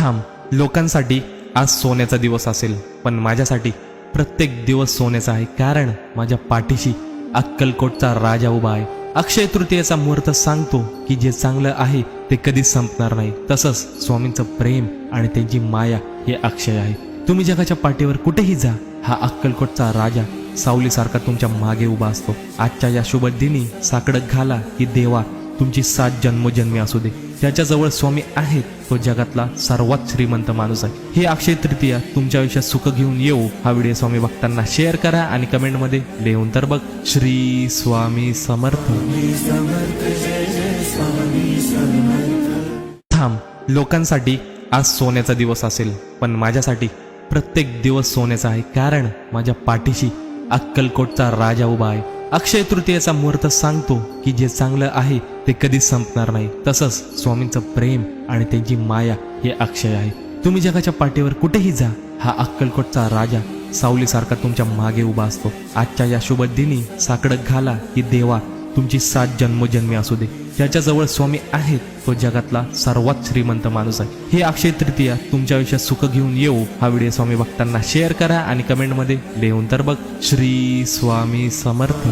थांब, लोकांसाठी आज सोन्याचा दिवस असेल, पण माझ्यासाठी प्रत्येक दिवस सोन्याचा आहे, कारण माझ्या पाठीशी अक्कलकोटचा राजा उभा आहे. अक्षय तृतीयेचा मुहूर्त सांगतो की जे चांगलं आहे ते कधीच संपणार नाही. तसंच स्वामींचं प्रेम आणि त्यांची माया हे अक्षय आहे. तुम्ही जगाच्या पाठीवर कुठेही जा, हा अक्कलकोटचा राजा सावलीसारखा तुमच्या मागे उभा असतो. आजच्या या शुभ दिनी साकडं घाला की देवा तुमची सात जन्मोजन्मी असू दे. त्याच्याजवळ स्वामी आहेत, तो जगातला सर्वात श्रीमंत माणूस आहे. हे अक्षय तृतीया तुमच्या आयुष्यात सुख घेऊन येऊ. हा व्हिडिओ स्वामी भक्तांना शेअर करा आणि कमेंटमध्ये लिहून तर बघ. श्री स्वामी समर्थ. थांब, लोकांसाठी आज सोन्याचा दिवस असेल, पण माझ्यासाठी प्रत्येक दिवस सोन्याचा आहे, कारण माझ्या पाठीशी अक्कलकोटचा राजा उभा आहे. अक्षय तृतीयेचा मुहूर्त सांगतो की जे चांगलं आहे ते कधीच संपणार नाही. तसंच स्वामींचं प्रेम आणि त्यांची माया हे अक्षय आहे. तुम्ही जगाच्या पाठीवर कुठेही जा, हा अक्कलकोटचा राजा सावलीसारखा तुमच्या मागे उभा असतो. आजच्या या शुभ दिनी साकडं घाला की देवा तुमची सात जन्मोजन्मी असू दे. त्याच्याजवळ स्वामी आहेत, तो जगातला सर्वात श्रीमंत माणूस आहे. हे अक्षय तृतीया तुमच्या आयुष्यात सुख घेऊन येऊ. हा व्हिडिओ स्वामी भक्तांना शेअर करा आणि कमेंटमध्ये लिहून तर बघ. श्री स्वामी समर्थ.